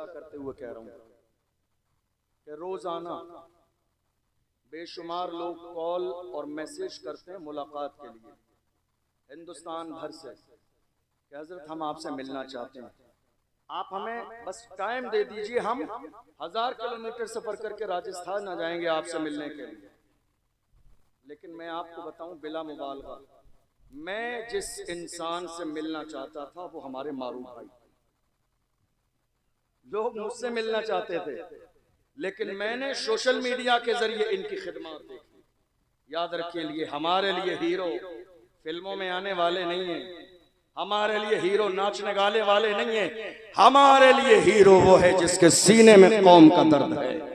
अदा करते हुए कह रहा हूं कि रोजाना बेशुमार लोग कॉल और मैसेज करते हैं मुलाकात के लिए हिंदुस्तान भर से कि हजरत हम आपसे मिलना चाहते हैं, आप हमें बस टाइम दे दीजिए, हम 1000 किलोमीटर सफर करके राजस्थान आ जाएंगे आपसे मिलने के लिए। लेकिन मैं आपको बताऊं बिला मुबालगा, मैं जिस इंसान से मिलना चाहता था वो हमारे मारूफ भाई। लोग मुझसे मिलना चाहते थे लेकिन मैंने सोशल मीडिया के जरिए इनकी खिदमत देखी। याद रखिए, लिए हमारे लिए हीरो फिल्मों में आने वाले नहीं हैं, हमारे लिए हीरो नाचने गाने वाले नहीं हैं, हमारे लिए हीरो वो है जिसके सीने में कौम का दर्द है।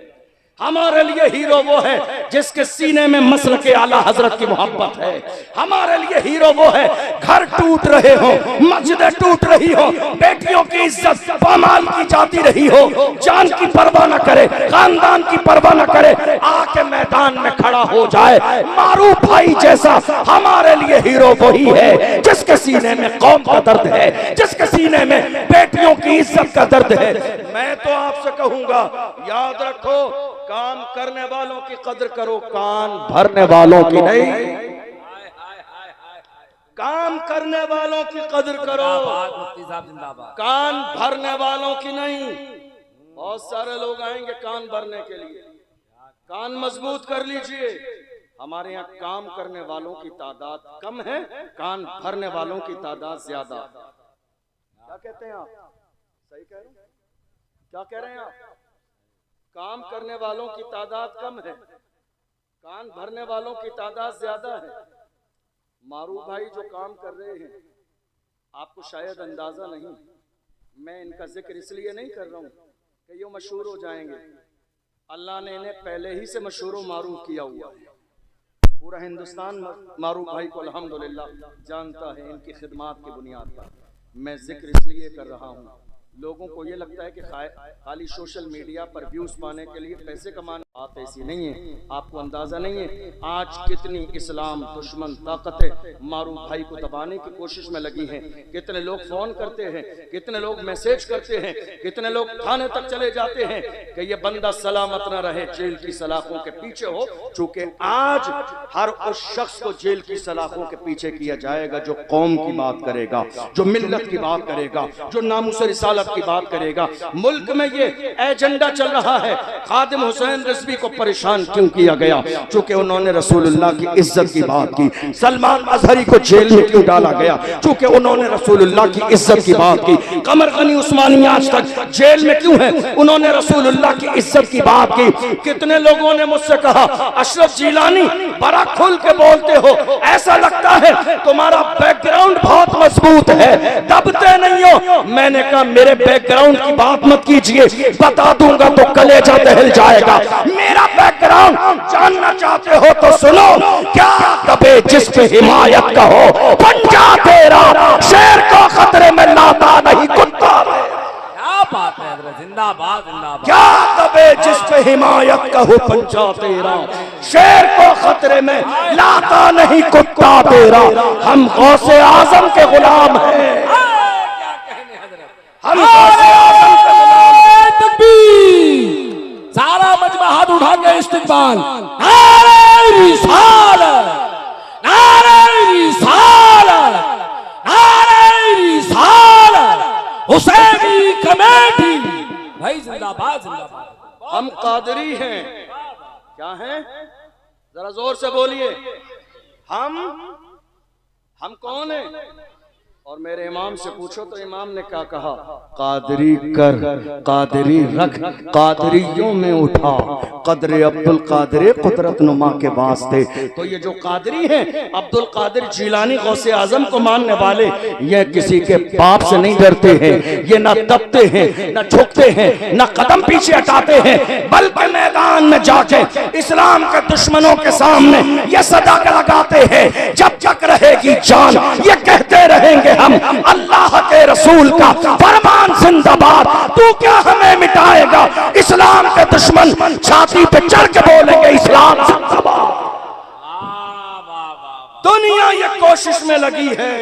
हमारे लिए हीरो वो है जिसके सीने में मसल के आला हजरत की मोहब्बत है। हमारे लिए हीरो वो है, घर टूट रहे हो, मस्जिदें टूट रही हो, बेटियों की इज्जत पामाल की जाती रही हो, जान की परवाह न करे, खानदान की परवाह न करे, आके मैदान में खड़ा हो जाए मारूफ भाई जैसा। हमारे लिए हीरो वही है जिसके सीने में कौम का दर्द है, जिसके सीने में बेटियों की इज्जत का दर्द है। मैं तो आपसे कहूंगा, याद रखो, काम करने वालों की कदर करो, कान भरने वालों की नहीं। काम करने वालों की कदर करो, कान भरने वालों की नहीं। बहुत सारे लोग आएंगे कान भरने के लिए, कान मजबूत कर लीजिए। हमारे यहाँ काम करने वालों की तादाद कम है, कान भरने वालों की तादाद ज्यादा। क्या कहते हैं आप? सही कह रहे हैं? क्या कह रहे हैं आप? काम करने वालों की तादाद कम है, कान भरने वालों की तादाद ज्यादा है। मारूफ भाई जो काम कर रहे हैं, आपको शायद अंदाजा नहीं, मैं इनका जिक्र इसलिए नहीं कर रहा हूं कि ये मशहूर हो जाएंगे। अल्लाह ने इन्हें पहले ही से मशहूर व मारूफ किया हुआ है। पूरा हिंदुस्तान मारूफ भाई को अल्हम्दुलिल्लाह जानता है इनकी खिदमत की बुनियाद पर। मैं जिक्र इसलिए कर रहा हूँ, लोगों को ये लगता है कि खाली सोशल मीडिया पर व्यूज पाने के लिए पैसे कमाने, बात ऐसी नहीं है। आपको अंदाजा नहीं है आज कितनी इस्लाम दुश्मन ताकतें मारूफ भाई को दबाने की कोशिश में लगी हैं। कितने लोग फोन करते हैं, कितने लोग मैसेज करते हैं, कितने लोग थाने तक चले जाते हैं कि ये बंदा सलामत न रहे, जेल की सलाखों के पीछे हो। चूंकि आज हर उस शख्स को जेल की सलाखों के पीछे किया जाएगा जो कौम की बात करेगा, जो मिल्लत की बात करेगा, जो नामुस रिसालत की बात करेगा। मुल्क में ये एजेंडा चल रहा है, खादिम हुसैन रिजवी को परेशान क्यों किया गया? चूंकि उन्होंने रसूलुल्लाह की इज्जत की बात की। सलमान अजहरी को जेल में क्यों डाला गया? चूंकि उन्होंने रसूलुल्लाह की इज्जत की बात की। कमर गनी उस्मानी आज तक जेल में क्यों है? उन्होंने रसूलुल्लाह की इज्जत की बात की। कितने लोगों ने मुझसे कहा, अशरफ जिलानी बड़ा खुल के बोलते हो, ऐसा लगता है तुम्हारा बैकग्राउंड बहुत मजबूत है, दबते नहीं हो। मैंने कहा मेरे बैकग्राउंड की बात मत कीजिए, बता दूंगा तो कलेजा दहल जाएगा। मेरा बैकग्राउंड जानना चाहते हो तो सुनो। क्या दबे जिस पे हिमायत का हो, पंजा तेरा, शेर को खतरे में लाता नहीं कुत्ता। क्या बात है, जिंदाबाद जिंदाबाद। क्या दबे जिस पे हिमायत का हो, पंजा तेरा, शेर को खतरे में लाता नहीं कुत्ता तेरा। हम गौसे आजम के गुलाम हैं, हम सारा मजमा हाथ उठा के इस्तिकबाल। नारे रिसालत, नारे रिसालत, नारे रिसालत, हुसैनी कमेटी भाई जिंदाबाद जिंदाबाद। हम कादरी हैं। क्या हैं? जरा जोर से बोलिए। हम कौन हैं? और मेरे इमाम से पूछो तो इमाम ने क्या कहा? कादरी कर, कादरी रख, कादरियों में उठा, कदरे अब्दुल कादरे कुदरत नुमा के वास्ते। तो ये जो कादरी हैं, अब्दुल कादिर जिलानी गौसे आजम को मानने वाले, ये किसी के बाप से नहीं डरते हैं, ये ना दबते हैं, ना झुकते हैं, ना कदम पीछे हटाते हैं, बल्कि मैदान में जाके इस्लाम के दुश्मनों के सामने ये सदा लगाते हैं, जब तक रहेगी जान ये कहते रहेंगे हम अल्लाह के रसूल का फरमान जिंदाबाद। तू क्या हमें मिटाएगा? इस्लाम के दुश्मन छाती पे चढ़ के बोलेंगे इस्लाम जिंदाबाद। दुनिया ये कोशिश में लगी है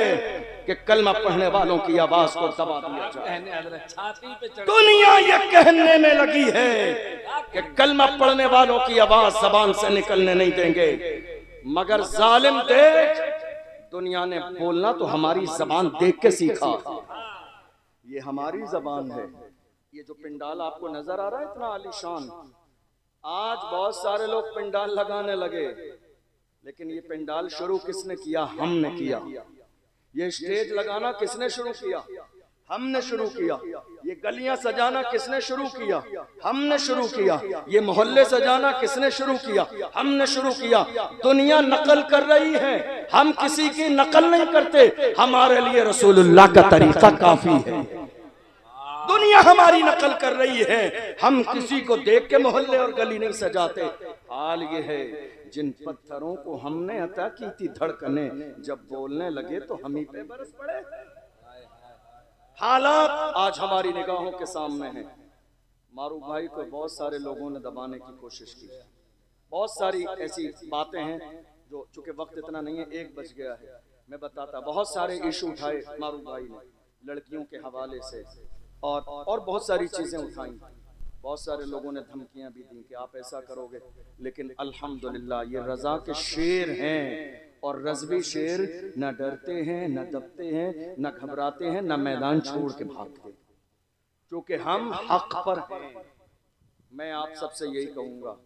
कि कलमा पढ़ने वालों की आवाज को दबा दिया जाए। कहने हजरत छाती पे चढ़ दुनिया ये कहने में लगी है कि कलमा पढ़ने वालों की आवाज जबान से निकलने नहीं देंगे, मगर जालिम देख, दुनिया ने बोलना तो हमारी जबान देख के सीखा। ये हमारी जबान है। ये जो पिंडाल आपको नजर आ रहा है इतना आलीशान, आज बहुत सारे लोग पिंडाल लगाने लगे, लेकिन ये पिंडाल शुरू किसने किया? हमने किया। ये स्टेज लगाना किसने शुरू किया? हमने शुरू किया। ये गलियां सजाना किसने शुरू किया? हमने शुरू किया। ये मोहल्ले सजाना किसने शुरू किया? हमने शुरू किया। दुनिया नकल कर रही है, हम किसी की नकल नहीं करते। हमारे लिए रसूलुल्लाह का तरीका काफी है। दुनिया हमारी नकल कर रही है, हम किसी को देख के मोहल्ले और गली नहीं सजाते। हाल ये है, जिन पत्थरों को हमने अता की थी धड़कने, जब बोलने लगे तो हम ही पे बरस पड़े। हालात आज हमारी निगाहों के सामने हैं। मारूफ भाई को बहुत सारे लोगों ने दबाने की कोशिश की, बहुत सारी ऐसी बातें हैं जो, चूंकि वक्त इतना नहीं है, 1 बज गया है, मैं बताता। बहुत सारे इशू उठाए मारूफ भाई ने, लड़कियों के हवाले से और बहुत सारी चीजें उठाई। बहुत सारे लोगों ने धमकियां भी दी कि आप ऐसा करोगे, लेकिन अल्हम्दुलिल्लाह ये रजा के शेर हैं, और रज़वी शेर न डरते हैं, न दबते हैं, न घबराते हैं, न मैदान छोड़ के भागते, क्योंकि हम हक पर हैं। मैं आप सबसे यही कहूँगा,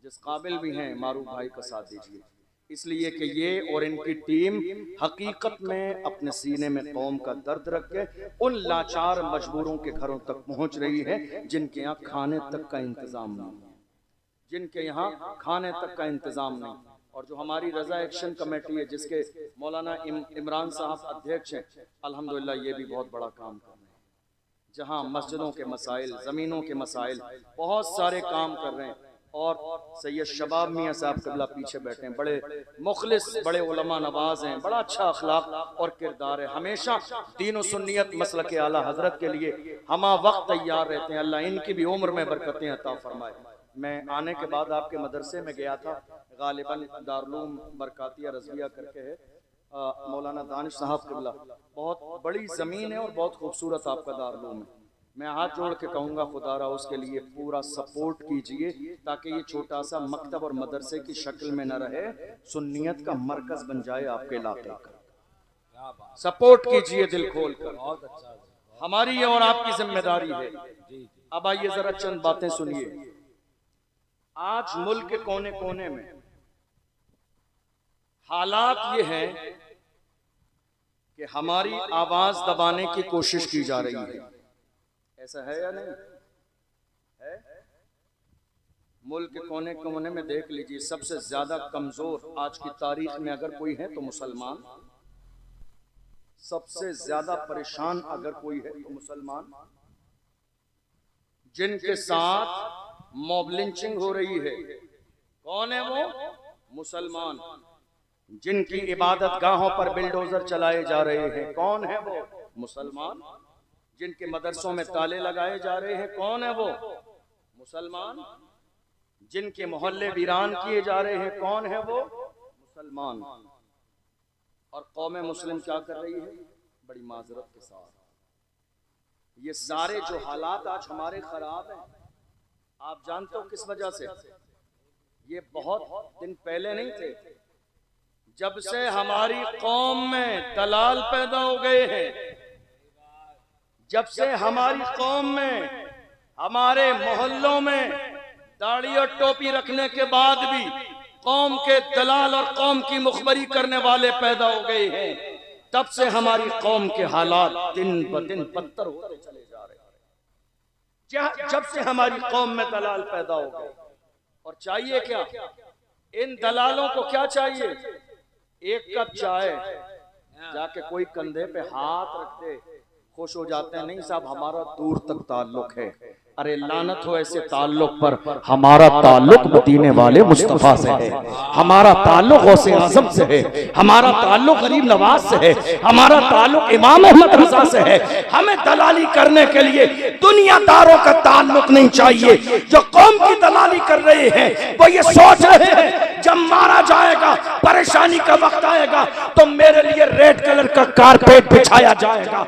जिस काबिल भी हैं मारूफ भाई का साथ दीजिए, इसलिए कि ये और इनकी टीम हकीकत में अपने सीने में कौम का दर्द रख के उन लाचार मजबूरों के घरों तक पहुंच रही है जिनके यहाँ खाने तक का इंतजाम नहीं, जिनके यहाँ खाने तक का इंतजाम नहीं। और जो हमारी रजा एक्शन कमेटी है, जिसके मौलाना इमरान साहब अध्यक्ष हैं, अल्हम्दुलिल्लाह ये भी बहुत बड़ा काम कर रहे हैं। जहाँ मस्जिदों के मसाइल, ज़मीनों के मसाइल, बहुत सारे काम कर रहे हैं। और सैयद शबाब मियाँ साहब क़िबला पीछे बैठे हैं, बड़े मुखलिस, बड़े उलमा नवाज हैं, बड़ा अच्छा अखलाक और किरदार है। हमेशा दीन और सुन्नियत मसलक के आला हजरत के लिए हमा वक्त तैयार रहते हैं। अल्लाह इनकी भी उम्र में बरकतें अता फरमाए। मैं आने के बाद आपके मदरसे में गया था, गालिबन दारुल बरकातिया रज़विया करके है, मौलाना दानिश साहब क़िबला, बहुत बड़ी ज़मीन है और बहुत खूबसूरत आपका दारुल है। मैं हाथ जोड़ के कहूँगा खुदारा उसके लिए पूरा सपोर्ट कीजिए, ताकि ये छोटा सा मकतब और मदरसे की शक्ल में न रहे, सुन्नियत का मरकज बन जाए आपके इलाके का। सपोर्ट कीजिए दिल खोल कर, हमारी ये और आपकी जिम्मेदारी है। अब आइए जरा चंद बातें सुनिए। आज मुल्क के कोने कोने में हालात ये हैं कि हमारी आवाज दबाने की कोशिश की जा रही है। ऐसा है या नहीं है? मुल्क के कोने कोने में देख लीजिए, सबसे ज्यादा कमजोर आज की तारीख में अगर कोई है तो मुसलमान, सबसे ज्यादा परेशान अगर कोई है तो मुसलमान, जिनके साथ मॉब लिंचिंग हो रही है। कौन है वो? मुसलमान। जिनकी इबादत गाहों पर बिल्डोजर चलाए जा रहे हैं, कौन है वो? मुसलमान। जिनके मदरसों में ताले लगाए जा रहे हैं, कौन है वो? मुसलमान। जिनके मोहल्ले वीरान किए जा रहे हैं, कौन है वो? मुसलमान। और कौम मुस्लिम क्या कर रही है? बड़ी माजरत के साथ, ये सारे जो हालात आज हमारे खराब हैं, आप जानते हो किस वजह से? ये बहुत दिन पहले नहीं थे, जब से हमारी कौम में दलाल पैदा हो गए हैं, जब से हमारी कौम में, हमारे मोहल्लों में दाढ़ी और टोपी रखने के बाद भी कौम के दलाल और कौम की मुखबरी करने वाले पैदा हो गए हैं, तब से हमारी कौम के हालात दिन ब दिन बदतर होते चले जा रहे हैं। जब से हमारी कौम में दलाल पैदा हो गए, और चाहिए क्या इन दलालों को? क्या चाहिए? एक कप चाय, जाके कोई कंधे पे हाथ रख दे, खुश हो जाते हैं। नहीं साहब, हमारा दूर तक ताल्लुक है, अरे लानत हो ऐसे ताल्लुक पर। हमारा ताल्लुक मदीने वाले मुस्तफा से है, हमारा ताल्लुक गौसे आजम से है, हमारा ताल्लुक गरीब नवाज से है, हमारा ताल्लुक इमाम अहमद रजा से है। हमें दलाली करने के लिए दुनियादारों का ताल्लुक नहीं चाहिए। जो कौम की दलाली कर रहे हैं वो ये सोच रहे हैं जब मारा जाएगा, परेशानी का वक्त आएगा तो मेरे लिए रेड कलर का कारपेट बिछाया जाएगा।